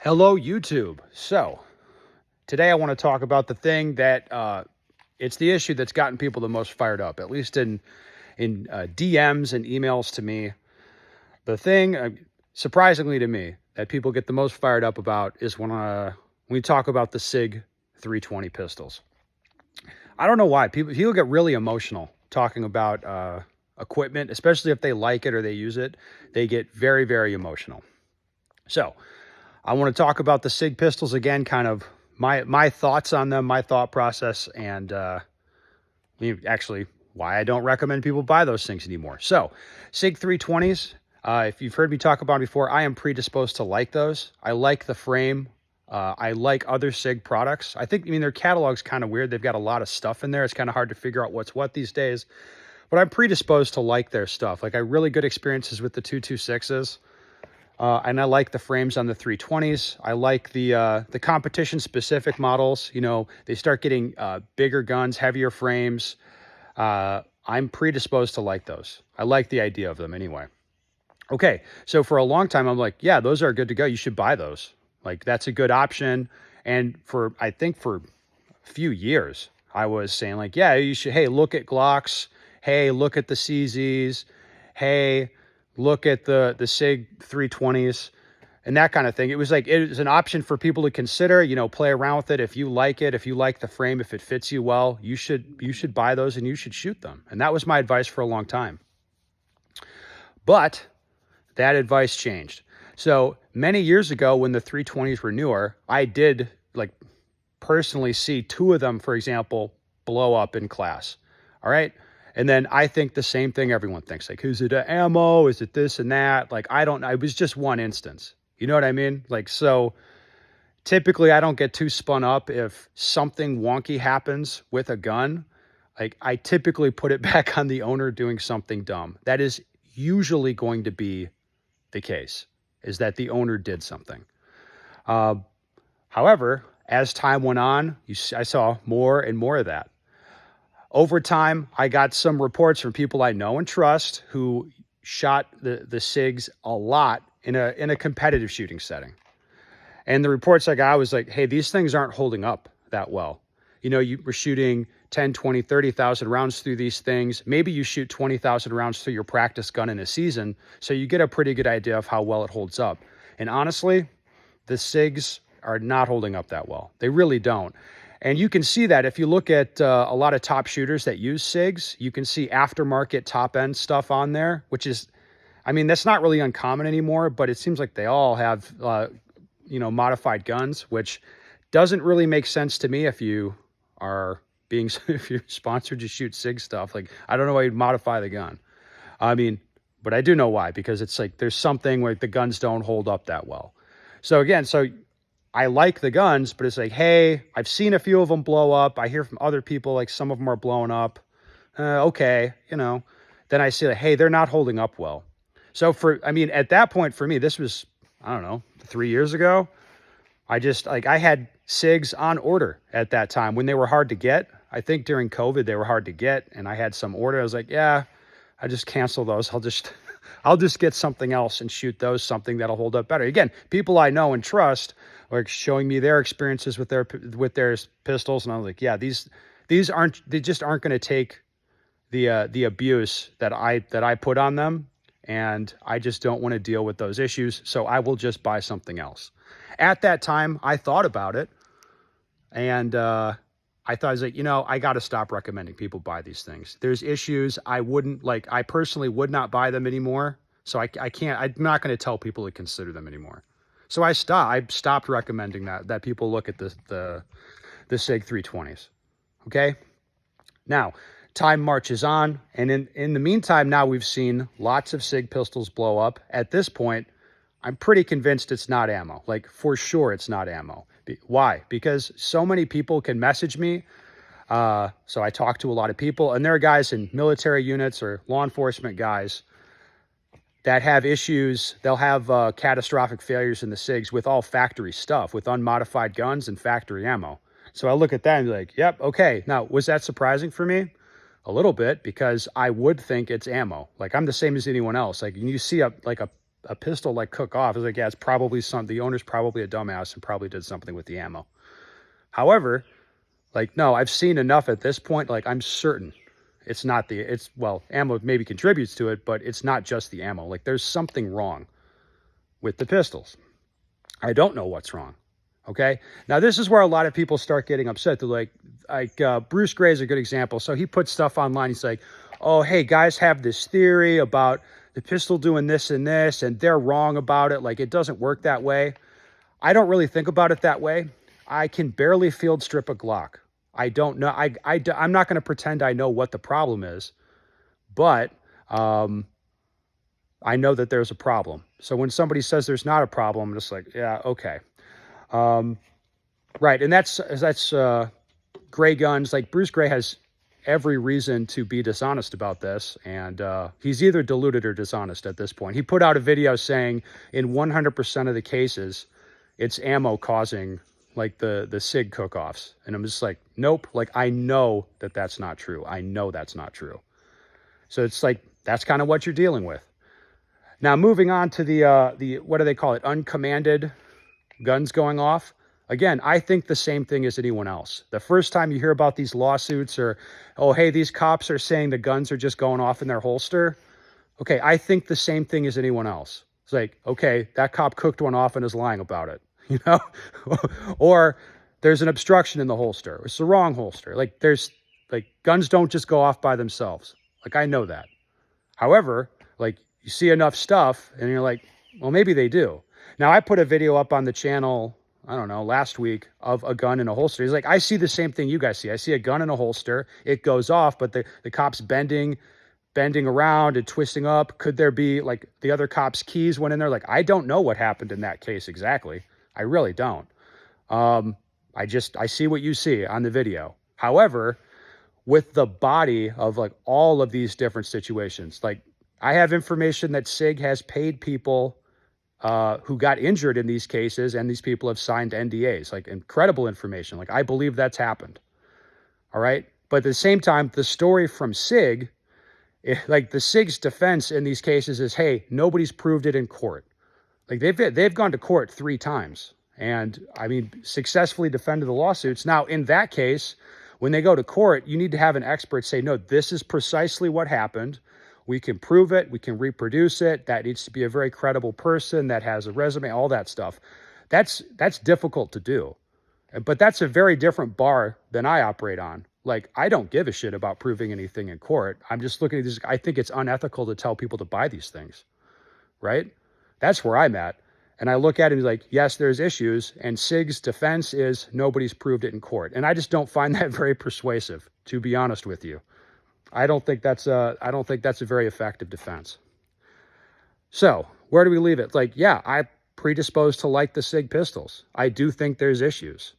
Hello, YouTube. So, today I want to talk about the thing that it's the issue that's gotten people the most fired up, at least in DMs and emails to me. The thing, surprisingly to me, that people get the most fired up about is when we talk about the Sig 320 pistols. I don't know why people get really emotional talking about equipment, especially if they like it or they use it. They get very, very emotional. So, I want to talk about the Sig pistols again, kind of my thoughts on them, my thought process, and actually why I don't recommend people buy those things anymore. So, Sig 320s, if you've heard me talk about them before, I am predisposed to like those. I like the frame. I like other Sig products. I think, their catalog's kind of weird. They've got a lot of stuff in there. It's kind of hard to figure out what's what these days. But I'm predisposed to like their stuff. Like, I have really good experiences with the 226s. And I like the frames on the 320s. I like the competition-specific models. They start getting bigger guns, heavier frames. I'm predisposed to like those. I like the idea of them anyway. Okay, so for a long time, I'm like, yeah, those are good to go. You should buy those. Like, that's a good option. And I think for a few years, I was saying, like, yeah, you should, hey, look at Glocks. Hey, look at the CZs. Hey, look at the Sig 320s and that kind of thing. It was an option for people to consider, play around with it. If you like it, if you like the frame, if it fits you well, you should buy those and you should shoot them. And that was my advice for a long time. But that advice changed. So many years ago when the 320s were newer, I did personally see two of them, for example, blow up in class. All right. And then I think the same thing everyone thinks. Like, is it ammo? Is it this and that? Like, I don't know. It was just one instance. You know what I mean? So typically I don't get too spun up if something wonky happens with a gun. Like, I typically put it back on the owner doing something dumb. That is usually going to be the case, is that the owner did something. However, as time went on, I saw more and more of that. Over time, I got some reports from people I know and trust who shot the SIGs a lot in a competitive shooting setting. And the reports I got was like, hey, these things aren't holding up that well. You were shooting 10, 20, 30,000 rounds through these things. Maybe you shoot 20,000 rounds through your practice gun in a season, so you get a pretty good idea of how well it holds up. And honestly, the SIGs are not holding up that well. They really don't. And you can see that if you look at a lot of top shooters that use SIGs, you can see aftermarket top-end stuff on there, which is, that's not really uncommon anymore, but it seems like they all have, modified guns, which doesn't really make sense to me if you are if you're sponsored to shoot SIG stuff. Like, I don't know why you'd modify the gun. But I do know why, because it's like there's something where the guns don't hold up that well. So again, I like the guns, but it's like, hey, I've seen a few of them blow up. I hear from other people, like some of them are blowing up. Okay, Then I see, like, hey, they're not holding up well. So at that point for me, this was, I don't know, 3 years ago. I had SIGs on order at that time when they were hard to get. I think during COVID, they were hard to get, and I had some order. I was like, yeah, I just cancel those. I'll just get something else and shoot those, something that'll hold up better. Again, people I know and trust are showing me their experiences with their pistols, and I was like, yeah, these just aren't going to take the abuse that I put on them, and I just don't want to deal with those issues, so I will just buy something else. At that time, I thought about it, and I was like, I got to stop recommending people buy these things. There's issues. I personally would not buy them anymore. So I'm not going to tell people to consider them anymore. So I stopped recommending that people look at the Sig 320s. Okay. Now, time marches on. And in the meantime, now we've seen lots of Sig pistols blow up. At this point, I'm pretty convinced it's not ammo. Like, for sure it's not ammo. Why? Because so many people can message me. So I talk to a lot of people, and there are guys in military units or law enforcement guys that have issues. They'll have catastrophic failures in the SIGs with all factory stuff, with unmodified guns and factory ammo. So I look at that and be like, yep, okay. Now, was that surprising for me? A little bit, because I would think it's ammo. Like, I'm the same as anyone else. Like, you see a a pistol like cook off. It's like, yeah, it's probably the owner's probably a dumbass and probably did something with the ammo. However, like, no, I've seen enough at this point. Like, I'm certain it's not well, ammo maybe contributes to it, but it's not just the ammo. Like, there's something wrong with the pistols. I don't know what's wrong. Okay. Now, this is where a lot of people start getting upset. They're like Bruce Gray is a good example. So he puts stuff online. He's like, oh, hey, guys have this theory about the pistol doing this, and they're wrong about it. Like, it doesn't work that way. I don't really think about it that way. I can barely field strip a Glock. I don't know. I'm not going to pretend I know what the problem is, but I know that there's a problem. So when somebody says there's not a problem, I'm just like, yeah, okay. Right. And that's Gray Guns. Like, Bruce Gray has every reason to be dishonest about this. And he's either deluded or dishonest at this point. He put out a video saying in 100% of the cases, it's ammo causing like the SIG cook-offs. And I'm just like, nope. Like, I know that that's not true. I know that's not true. So it's like, that's kind of what you're dealing with. Now, moving on to the what do they call it? Uncommanded guns going off. Again, I think the same thing as anyone else. The first time you hear about these lawsuits or, oh, hey, these cops are saying the guns are just going off in their holster. Okay, I think the same thing as anyone else. It's like, okay, that cop cooked one off and is lying about it, you know? Or there's an obstruction in the holster. It's the wrong holster. Like, guns don't just go off by themselves. Like, I know that. However, like, you see enough stuff and you're like, well, maybe they do. Now, I put a video up on the channel, I don't know, last week of a gun in a holster. He's like, I see the same thing you guys see. I see a gun in a holster. It goes off, but the cop's bending around and twisting up. Could there be, like, the other cop's keys went in there? Like, I don't know what happened in that case exactly. I really don't. I see what you see on the video. However, with the body of, like, all of these different situations, like, I have information that SIG has paid people who got injured in these cases, and these people have signed NDAs, like, incredible information. Like, I believe that's happened. All right. But at the same time, the story from SIG, like, the SIG's defense in these cases is, hey, nobody's proved it in court. Like, they've gone to court 3 times and, I mean, successfully defended the lawsuits. Now, in that case, when they go to court, you need to have an expert say, no, this is precisely what happened. We can prove it. We can reproduce it. That needs to be a very credible person that has a resume, all that stuff. That's difficult to do. But that's a very different bar than I operate on. Like, I don't give a shit about proving anything in court. I'm just looking at this. I think it's unethical to tell people to buy these things, right? That's where I'm at. And I look at it and be like, yes, there's issues. And SIG's defense is nobody's proved it in court. And I just don't find that very persuasive, to be honest with you. I don't think that's a very effective defense. So where do we leave it? Like, yeah, I'm predisposed to like the SIG pistols. I do think there's issues.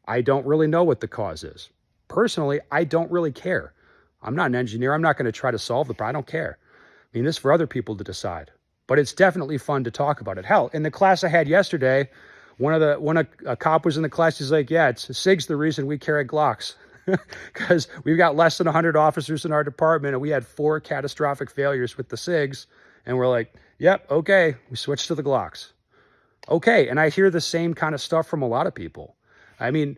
I don't really know what the cause is. Personally, I don't really care. I'm not an engineer. I'm not going to try to solve the problem. I don't care. I mean, this is for other people to decide. But it's definitely fun to talk about it. Hell, in the class I had yesterday, when a cop was in the class, he's like, yeah, SIG's the reason we carry Glocks. Because we've got less than 100 officers in our department, and we had 4 catastrophic failures with the SIGs. And we're like, yep, okay, we switched to the Glocks. Okay, and I hear the same kind of stuff from a lot of people. I mean,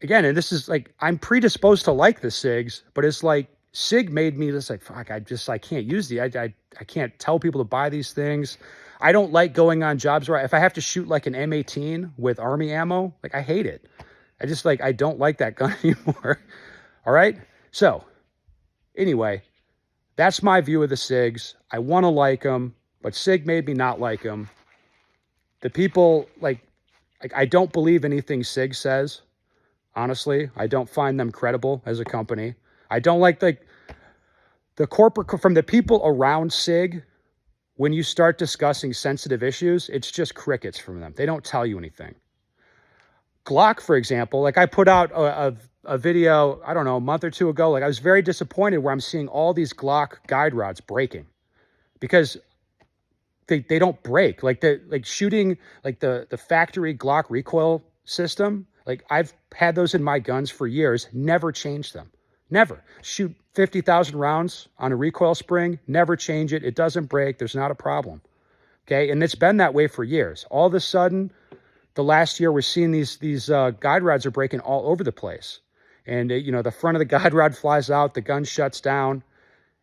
again, and this is like, I'm predisposed to like the SIGs, but it's like, SIG made me just like, fuck, I can't use I can't tell people to buy these things. I don't like going on jobs where if I have to shoot like an M18 with Army ammo, like, I hate it. I don't like that gun anymore. All right. So anyway, that's my view of the SIGs. I want to like them, but SIG made me not like them. The people, like I don't believe anything SIG says. Honestly, I don't find them credible as a company. I don't like the corporate, from the people around SIG. When you start discussing sensitive issues, it's just crickets from them. They don't tell you anything. Glock, for example, like, I put out a video, I don't know, a month or 2 ago. Like, I was very disappointed where I'm seeing all these Glock guide rods breaking because they don't break. Like, shooting like the factory Glock recoil system. Like, I've had those in my guns for years, never changed them. Never. Shoot 50,000 rounds on a recoil spring, never change it. It doesn't break. There's not a problem. Okay. And it's been that way for years. All of a sudden, the last year, we're seeing these guide rods are breaking all over the place. And, the front of the guide rod flies out, the gun shuts down.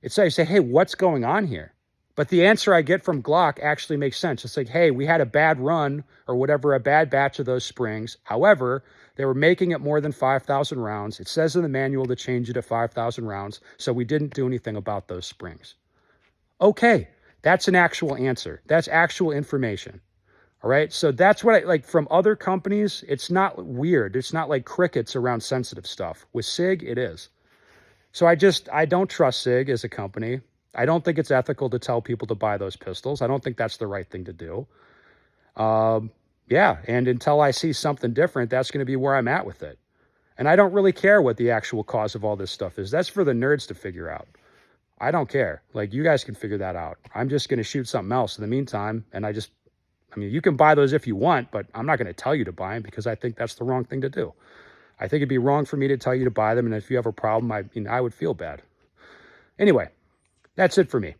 It's like you say, hey, what's going on here? But the answer I get from Glock actually makes sense. It's like, hey, we had a bad run or whatever, a bad batch of those springs. However, they were making it more than 5,000 rounds. It says in the manual to change it to 5,000 rounds. So we didn't do anything about those springs. Okay, that's an actual answer. That's actual information. All right. So that's what I like from other companies. It's not weird. It's not like crickets around sensitive stuff. With Sig, it is. So I don't trust Sig as a company. I don't think it's ethical to tell people to buy those pistols. I don't think that's the right thing to do. Yeah. And until I see something different, that's going to be where I'm at with it. And I don't really care what the actual cause of all this stuff is. That's for the nerds to figure out. I don't care. Like, you guys can figure that out. I'm just going to shoot something else in the meantime. And I mean, you can buy those if you want, but I'm not going to tell you to buy them because I think that's the wrong thing to do. I think it'd be wrong for me to tell you to buy them. And if you have a problem, I would feel bad. Anyway, that's it for me.